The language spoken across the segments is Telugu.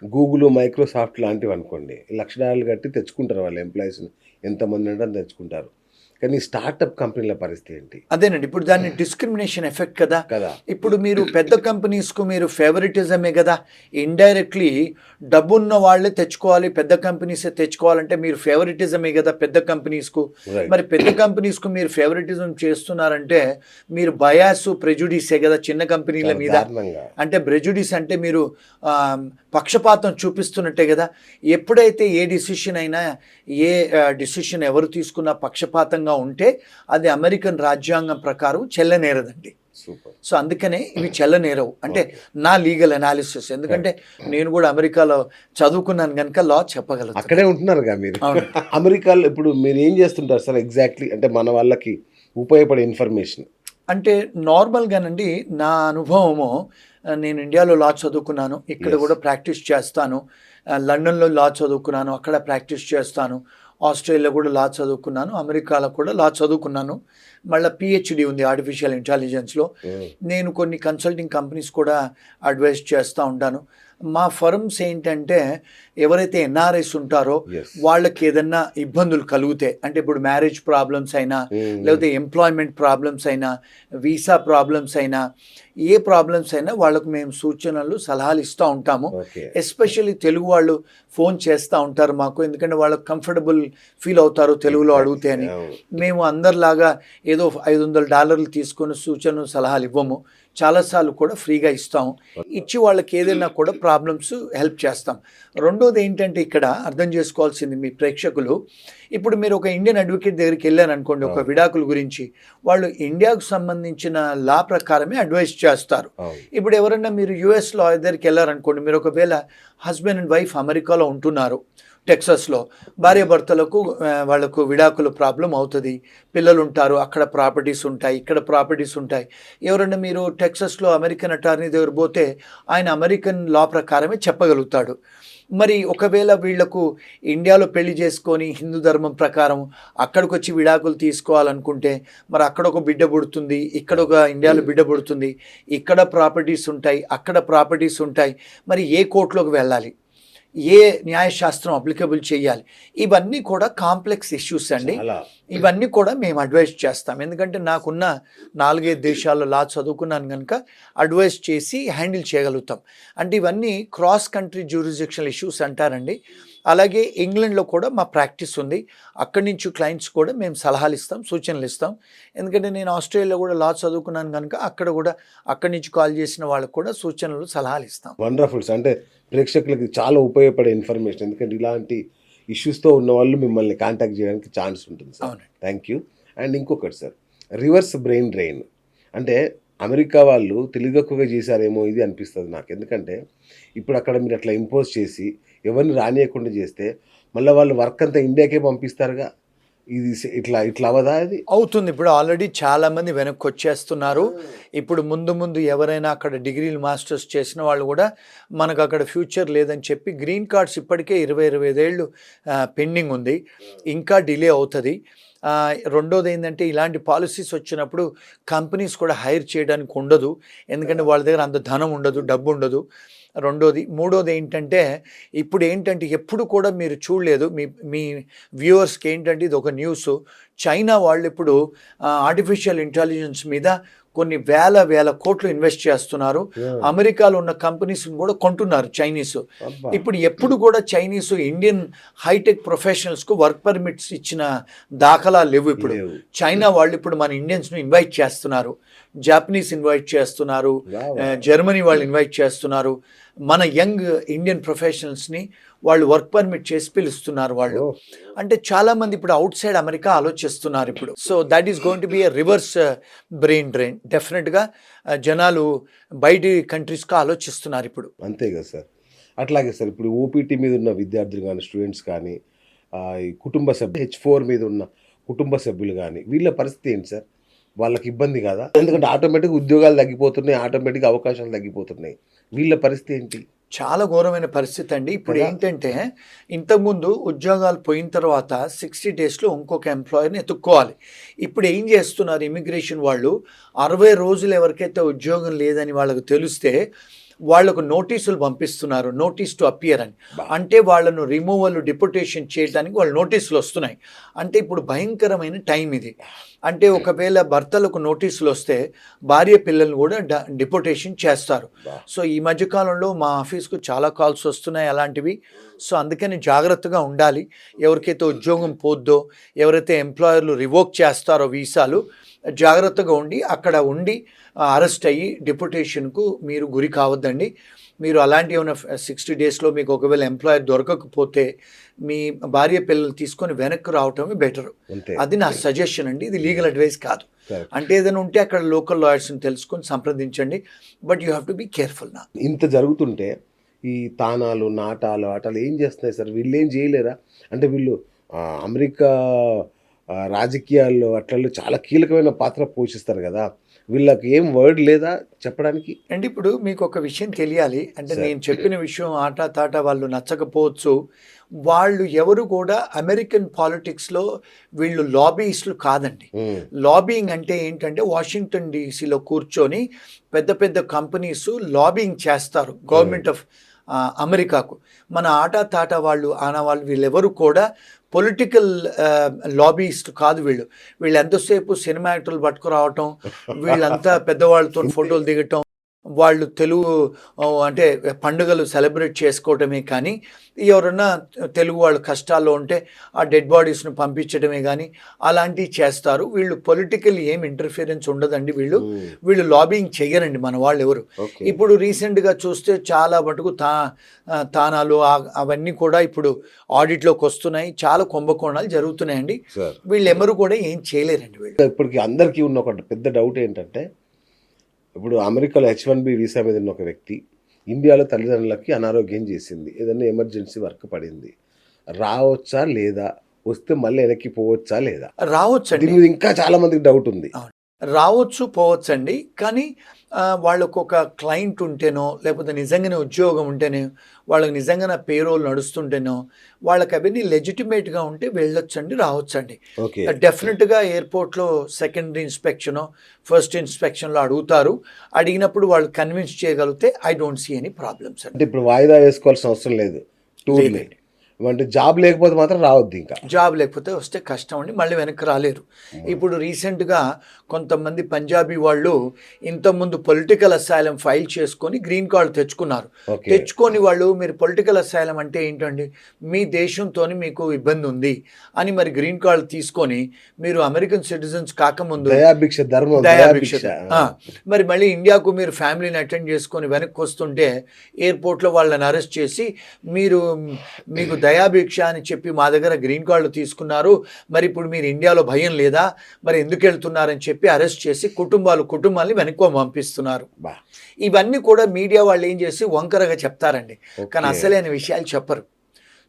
Google, Microsoft లాంటివనుకోండి. $1,00,000 కట్టి తెచ్చుకుంటారు వాళ్ళ ఎంప్లాయీస్‌ని. ఎంతమంది అంటే అంత తెచ్చుకుంటారు. కానీ స్టార్టప్ కంపెనీల పరిస్థితి ఏంటి? అదేనండి. ఇప్పుడు దాన్ని డిస్క్రిమినేషన్ ఎఫెక్ట్ కదా! కదా! ఇప్పుడు మీరు పెద్ద కంపెనీస్‌కు మీరు ఫేవరిటిజమే గదా! ఇండైరెక్ట్‌లీ డబ్బున్న వాళ్ళే తెచ్చుకోవాలి, పెద్ద కంపెనీసే తెచ్చుకోవాలంటే మీరు ఫేవరిటిజమే గదా పెద్ద కంపెనీస్‌కు. రైట్. మరి పెద్ద కంపెనీస్‌కు మీరు ఫేవరిటిజం చేస్తున్నారంటే మీరు బయాసు, ప్రెజుడిసే గదా చిన్న కంపెనీల చాలా మీద. దారుణంగా. అంటే ప్రెజుడిస్ అంటే మీరు పక్షపాతం చూపిస్తున్నట్టే గదా! ఎప్పుడైతే ఏ డిసిషన్ అయినా, ఏ డిసిషన్ ఎవరు తీసుకున్నా పక్షపాతంగా ఉంటే అది అమెరికన్ రాజ్యాంగం ప్రకారం చెల్లనేరదండి. సూపర్. సో అందుకనే ఇవి చెల్లనేరవు. అంటే ఓకే. నా లీగల్ అనాలిసిస్. ఎందుకంటే నేను కూడా అమెరికాలో చదువుకున్నాను గనుక లా చెప్పగలుగుతాను. అక్కడే ఉంటున్నారుగా మీరు. అవును. అమెరికాలో ఇప్పుడు మీరేం చేస్తుంటారు సార్ ఎగ్జాక్ట్‌లీ? అంటే మన వాళ్ళకి ఉపయోగపడే ఇన్ఫర్మేషన్. అంటే నార్మల్‌గానండి నా అనుభవము నేను ఇండియాలో లా చదువుకున్నాను. ఇక్కడ యెస్. కూడా ప్రాక్టీస్ చేస్తాను. లండన్‌లో లా చదువుకున్నాను. అక్కడ ప్రాక్టీస్ చేస్తాను. ఆస్ట్రేలియాలో కూడా లా చదువుకున్నాను. అమెరికాలో కూడా లా చదువుకున్నాను. మళ్ళా పీహెచ్‌డీ ఉంది ఆర్టిఫిషియల్ ఇంటెలిజెన్స్‌లో. హ్మ్. నేను కొన్ని కన్సల్టింగ్ కంపెనీస్ కూడా అడ్వైస్ చేస్తూ ఉంటాను. మా ఫర్మ్స్ ఏంటంటే ఎవరైతే ఎన్ఆర్ఐస్ ఉంటారో యెస్. వాళ్ళకి ఏదన్నా ఇబ్బందులు కలిగితే, అంటే ఇప్పుడు మ్యారేజ్ ప్రాబ్లమ్స్ అయినా, లేకపోతే ఎంప్లాయ్మెంట్ ప్రాబ్లమ్స్ అయినా, వీసా ప్రాబ్లమ్స్ అయినా, ఏ ప్రాబ్లమ్స్ అయినా వాళ్ళకు మేము సూచనలు, సలహాలు ఇస్తూ ఉంటాము. ఓకే. ఎస్పెషల్లీ తెలుగు వాళ్ళు ఫోన్ చేస్తూ ఉంటారు మాకు. ఎందుకంటే వాళ్ళకు కంఫర్టబుల్ ఫీల్ అవుతారు తెలుగులో అడిగితే అని. అవును. మేము అందరిలాగా ఏదో $500 తీసుకొని సూచనలు, సలహాలు ఇవ్వము. చాలాసార్లు కూడా ఫ్రీగా ఇస్తాము. ఇచ్చి వాళ్ళకి ఏదైనా కూడా ప్రాబ్లమ్స్ హెల్ప్ చేస్తాం. రెండోది ఏంటంటే ఇక్కడ అర్థం చేసుకోవాల్సింది మీ ప్రేక్షకులు, ఇప్పుడు మీరు ఒక ఇండియన్ అడ్వకేట్ దగ్గరికి వెళ్ళారనుకోండి ఒక విడాకుల గురించి, వాళ్ళు ఇండియాకు సంబంధించిన లా ప్రకారమే అడ్వైస్ చేస్తారు. అవును. ఇప్పుడు ఎవరన్నా మీరు యుఎస్ లా దగ్గరికి వెళ్ళారనుకోండి, మీరు ఒకవేళ హస్బెండ్ అండ్ వైఫ్ అమెరికాలో ఉంటున్నారు, టెక్సాస్లో, భార్యాభర్తలకు వాళ్ళకు విడాకుల ప్రాబ్లం అవుతుంది. పిల్లలు ఉంటారు, అక్కడ ప్రాపర్టీస్ ఉంటాయి, ఇక్కడ ప్రాపర్టీస్ ఉంటాయి. ఎవరైనా మీరు టెక్సాస్లో అమెరికన్ అటార్నీ దగ్గర పోతే ఆయన అమెరికన్ లా ప్రకారమే చెప్పగలుగుతాడు. మరి ఒకవేళ వీళ్లకు ఇండియాలో పెళ్లి చేసుకొని హిందూ ధర్మం ప్రకారం అక్కడికి వచ్చి విడాకులు తీసుకోవాలనుకుంటే మరి అక్కడ ఒక బిడ్డ పుడుతుంది, ఇక్కడ ఒక ఇండియాలో బిడ్డ పుడుతుంది, ఇక్కడ ప్రాపర్టీస్ ఉంటాయి, అక్కడ ప్రాపర్టీస్ ఉంటాయి. మరి ఏ కోర్టులోకి వెళ్ళాలి, ఏ న్యాయశాస్త్రం అప్లికబుల్ చేయాలి, ఇవన్నీ కూడా కాంప్లెక్స్ ఇష్యూస్ అండి. చాలా. ఇవన్నీ కూడా మేము అడ్వైస్ చేస్తాం. ఎందుకంటే నాకున్న 4-5 దేశాల్లో లా చదువుకున్నాను కనుక అడ్వైస్ చేసి హ్యాండిల్ చేయగలుగుతాం. అంటే ఇవన్నీ క్రాస్ కంట్రీ జ్యూరిస్డిక్షనల్ ఇష్యూస్ అంటారండి. అలాగే ఇంగ్లాండ్లో కూడా మా ప్రాక్టీస్ ఉంది. అక్కడి నుంచి క్లయింట్స్ కూడా మేము సలహాలు ఇస్తాం, సూచనలు ఇస్తాం. ఎందుకంటే నేను ఆస్ట్రేలియాలో కూడా లా చదువుకున్నాను కనుక అక్కడ కూడా అక్కడి నుంచి కాల్ చేసిన వాళ్ళకు కూడా సూచనలు, సలహాలు ఇస్తాం. Wonderful sir. అంటే ప్రేక్షకులకి చాలా ఉపయోగపడే ఇన్ఫర్మేషన్. ఎందుకంటే ఇలాంటి ఇష్యూస్‌తో ఉన్నవాళ్ళు మిమ్మల్ని కాంటాక్ట్ చేయడానికి ఛాన్స్ ఉంటుంది సార్. అవునండి. Thank you. అండ్ ఇంకొకటి సార్, రివర్స్ బ్రెయిన్ డ్రైన్. అంటే అమెరికా వాళ్ళు తెలివితక్కువగా చేశారేమో ఇది అనిపిస్తుంది నాకు. ఎందుకంటే ఇప్పుడు అక్కడ మీరు అట్లా ఇంపోజ్ చేసి ఎవరిని రానియకుండా చేస్తే మళ్ళీ వాళ్ళు వర్క్ అంతా ఇండియాకే పంపిస్తారుగా. ఇది ఇట్లా ఇట్లా అవ్వదా అది? అవుతుంది. ఇప్పుడు ఆల్రెడీ చాలామంది వెనక్కి వచ్చేస్తున్నారు. ఇప్పుడు ముందు ముందు ఎవరైనా అక్కడ డిగ్రీలు, మాస్టర్స్ చేసిన వాళ్ళు కూడా మనకు అక్కడ ఫ్యూచర్ లేదని చెప్పి గ్రీన్ కార్డ్స్ ఇప్పటికే 20-25 ఏళ్ళు పెండింగ్ ఉంది. ఇంకా డిలే అవుతుంది. రెండోది ఏంటంటే ఇలాంటి పాలసీస్ వచ్చినప్పుడు కంపెనీస్ కూడా హైర్ చేయడానికి ఉండదు. ఎందుకంటే వాళ్ళ దగ్గర అంత ధనం ఉండదు, డబ్బు ఉండదు. రెండోది. మూడోది ఏంటంటే ఇప్పుడు ఏంటంటే ఎప్పుడు కూడా మీరు చూడలేదు, మీ మీ వ్యూవర్స్కి ఏంటంటే ఇది ఒక న్యూస్, చైనా వాళ్ళు ఇప్పుడు ఆర్టిఫిషియల్ ఇంటెలిజెన్స్ మీద కొన్ని వేల కోట్లు ఇన్వెస్ట్ చేస్తున్నారు. అమెరికాలో ఉన్న కంపెనీస్ని కూడా కొంటున్నారు చైనీస్. అబ్బా! ఇప్పుడు ఎప్పుడు కూడా చైనీస్ ఇండియన్ హైటెక్ ప్రొఫెషనల్స్కు వర్క్ పర్మిట్స్ ఇచ్చిన దాఖలాలు లేవు. ఇప్పుడు లేవు. చైనా వాళ్ళు ఇప్పుడు మన ఇండియన్స్ను ఇన్వైట్ చేస్తున్నారు, జాపనీస్ ఇన్వైట్ చేస్తున్నారు, వావ్! జర్మనీ వాళ్ళు ఇన్వైట్ చేస్తున్నారు. మన యంగ్ ఇండియన్ ప్రొఫెషనల్స్ని వాళ్ళు వర్క్ పర్మిట్ చేసి పిలుస్తున్నారు వాళ్ళు. ఓహ్! అంటే చాలామంది ఇప్పుడు అవుట్ సైడ్ అమెరికా ఆలోచిస్తున్నారు ఇప్పుడు. So that is going to be a reverse brain drain. డెఫినెట్గా జనాలు బయటి కంట్రీస్కి ఆలోచిస్తున్నారు ఇప్పుడు. అంతే కదా సార్. అట్లాగే సార్ ఇప్పుడు ఓపీటీ మీద ఉన్న విద్యార్థులు కానీ, స్టూడెంట్స్ కానీ, ఈ కుటుంబ సభ్యులు H4 మీద ఉన్న కుటుంబ సభ్యులు కానీ, వీళ్ళ పరిస్థితి ఏంటి సార్? వాళ్ళకి ఇబ్బంది కాదా? ఎందుకంటే ఆటోమేటిక్‌గా ఉద్యోగాలు తగ్గిపోతున్నాయి, ఆటోమేటిక్‌గా అవకాశాలు తగ్గిపోతున్నాయి. వీళ్ళ పరిస్థితి ఏంటి? చాలా ఘోరమైన పరిస్థితి అండి. ఇప్పుడు కదా! ఏంటంటే ఇంతకుముందు ఉద్యోగాలు పోయిన తర్వాత 60 డేస్లో ఇంకొక ఎంప్లాయర్ని ఎత్తుక్కోవాలి. ఇప్పుడు ఏం చేస్తున్నారు ఇమిగ్రేషన్ వాళ్ళు, 60 రోజులు ఎవరికైతే ఉద్యోగం లేదని వాళ్ళకు తెలిస్తే వాళ్లకు నోటీసులు పంపిస్తున్నారు, నోటీస్ టు అపియర్ అని. అంటే వాళ్ళను రిమూవల్ డిపోటేషన్ చేయడానికి వాళ్ళు నోటీసులు వస్తున్నాయి. అంటే ఇప్పుడు భయంకరమైన టైం ఇది. అంటే ఒకవేళ భర్తలకు నోటీసులు వస్తే భార్య పిల్లల్ని కూడా డిపోటేషన్ చేస్తారు. సో ఈ మధ్యకాలంలో మా ఆఫీస్కు చాలా కాల్స్ వస్తున్నాయి అలాంటివి. సో అందుకని జాగ్రత్తగా ఉండాలి. ఎవరికైతే ఉద్యోగం పోద్దో, ఎవరైతే ఎంప్లాయర్లు రివోక్ చేస్తారో వీసాలు, జాగ్రత్తగా ఉండి అక్కడ ఉండి అరెస్ట్ అయ్యి డిపోటేషన్కు మీరు గురి కావద్దండి. మీరు అలాంటి ఏమైనా 60 డేస్లో మీకు ఒకవేళ ఎంప్లాయర్ దొరకకపోతే మీ భార్య పిల్లలు తీసుకొని వెనక్కి రావటమే బెటర్. అది నా సజెషన్ అండి. ఇది లీగల్ అడ్వైస్ కాదు. అంటే ఏదైనా ఉంటే అక్కడ లోకల్ లాయర్స్ని తెలుసుకొని సంప్రదించండి. But you have to be careful నా. ఇంత జరుగుతుంటే ఈ తానాలు, నాటాలు, ఆటలు ఏం చేస్తున్నాయి సార్? వీళ్ళు ఏం చేయలేరా? అంటే వీళ్ళు అమెరికా రాజకీయాల్లో అట్లలో చాలా కీలకమైన పాత్ర పోషిస్తారు కదా, వీళ్ళకి ఏం వర్డ్ లేదా చెప్పడానికి? అంటే ఇప్పుడు మీకు ఒక విషయం తెలియాలి. అంటే నేను చెప్పిన విషయం ఆట తాట వాళ్ళు నచ్చకపోవచ్చు. వాళ్ళు ఎవరు కూడా అమెరికన్ పాలిటిక్స్లో వీళ్ళు లాబీయిస్టులు కాదండి. లాబీయింగ్ అంటే ఏంటంటే వాషింగ్టన్ డీసీలో కూర్చొని పెద్ద పెద్ద కంపెనీస్ లాబీయింగ్ చేస్తారు గవర్నమెంట్ ఆఫ్ అమెరికాకు. మన ఆట తాట వాళ్ళు ఆనవాళ్ళు వీళ్ళెవరు కూడా పొలిటికల్ లాబీయిస్ట్ కాదు. వీళ్ళు ఎంతసేపు సినిమా యాక్టర్లు పట్టుకురావటం, వీళ్ళంతా పెద్దవాళ్ళతో ఫోటోలు దిగటం, వాళ్ళు తెలుగు అంటే పండుగలు సెలబ్రేట్ చేసుకోవటమే కానీ ఎవరన్నా తెలుగు వాళ్ళు కష్టాల్లో ఉంటే ఆ డెడ్ బాడీస్ను పంపించడమే కానీ అలాంటివి చేస్తారు. వీళ్ళు పొలిటికల్ ఏం ఇంటర్ఫిరెన్స్ ఉండదండి. వీళ్ళు లాబింగ్ చెయ్యరండి మన వాళ్ళు ఎవరు. ఇప్పుడు రీసెంట్గా చూస్తే చాలా మటుకు తానాలు అవన్నీ కూడా ఇప్పుడు ఆడిట్లోకి వస్తున్నాయి. చాలా కుంభకోణాలు జరుగుతున్నాయండి. వీళ్ళు ఎవరు కూడా ఏం చేయలేరండి. వీళ్ళు ఇప్పటికి అందరికీ ఉన్న ఒక పెద్ద డౌట్ ఏంటంటే, ఇప్పుడు అమెరికాలో H1B వీసా మీద ఉన్న ఒక వ్యక్తి ఇండియాలో తల్లిదండ్రులకి అనారోగ్యం చేసింది, ఏదైనా ఎమర్జెన్సీ వర్క్ పడింది, రావచ్చా లేదా? వస్తే మళ్ళీ వెనక్కి పోవచ్చా లేదా? రావచ్చండి. దీని మీద ఇంకా చాలా మందికి డౌట్ ఉంది. రావచ్చు, పోవచ్చండి. కానీ వాళ్ళకు ఒక క్లయింట్ ఉంటేనో, లేకపోతే నిజంగానే ఉద్యోగం ఉంటేనే, వాళ్ళకి నిజంగానే పేరోల్ నడుస్తుంటేనో, వాళ్ళకి అవన్నీ లెజిటిమేట్గా ఉంటే వెళ్ళొచ్చండి, రావచ్చండి. డెఫినెట్గా ఎయిర్పోర్ట్లో సెకండరీ ఇన్స్పెక్షనో ఫస్ట్ ఇన్స్పెక్షన్లో అడుగుతారు. అడిగినప్పుడు వాళ్ళు కన్విన్స్ చేయగలిగితే I don't see any problems అండి. అంటే ఇప్పుడు వాయిదా వేసుకోవాల్సిన అవసరం లేదు టూర్. అంటే జాబ్ లేకపోతే మాత్రం రావద్దు. ఇంకా జాబ్ లేకపోతే వస్తే కష్టం అండి, మళ్ళీ వెనక్కి రాలేరు. ఇప్పుడు రీసెంట్గా కొంతమంది పంజాబీ వాళ్ళు ఇంతకుముందు పొలిటికల్ అసైలం ఫైల్ చేసుకొని గ్రీన్ కార్డు తెచ్చుకున్నారు. తెచ్చుకొని వాళ్ళు మీరు పొలిటికల్ అసైలం అంటే ఏంటండి, మీ దేశంతో మీకు ఇబ్బంది ఉంది అని మరి గ్రీన్ కార్డు తీసుకొని మీరు అమెరికన్ సిటిజన్స్ కాకముందు దయాభిక్ష మరి మళ్ళీ ఇండియాకు మీరు ఫ్యామిలీని అటెండ్ చేసుకొని వెనక్కి వస్తుంటే ఎయిర్పోర్ట్లో వాళ్ళని అరెస్ట్ చేసి మీకు దయాభిక్ష అని చెప్పి మా దగ్గర గ్రీన్ కార్డులు తీసుకున్నారు, మరి ఇప్పుడు మీరు ఇండియాలో భయం లేదా, మరి ఎందుకు వెళ్తున్నారని చెప్పి అరెస్ట్ చేసి కుటుంబాన్ని వెనక్కి పంపిస్తున్నారు. ఇవన్నీ కూడా మీడియా వాళ్ళు ఏం చేసి వంకరగా చెప్తారండి, కానీ అసలైన విషయాలు చెప్పరు.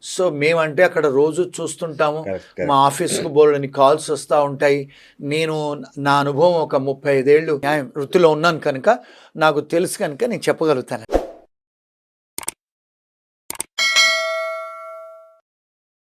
సో మేమంటే అక్కడ రోజు చూస్తుంటాము. మా ఆఫీస్కు బోల్డని కాల్స్ వస్తూ ఉంటాయి. నేను నా అనుభవం ఒక 35 ఏళ్ళు న్యాయం వృత్తిలో ఉన్నాను కనుక నాకు తెలుసు కనుక నేను చెప్పగలుగుతాను.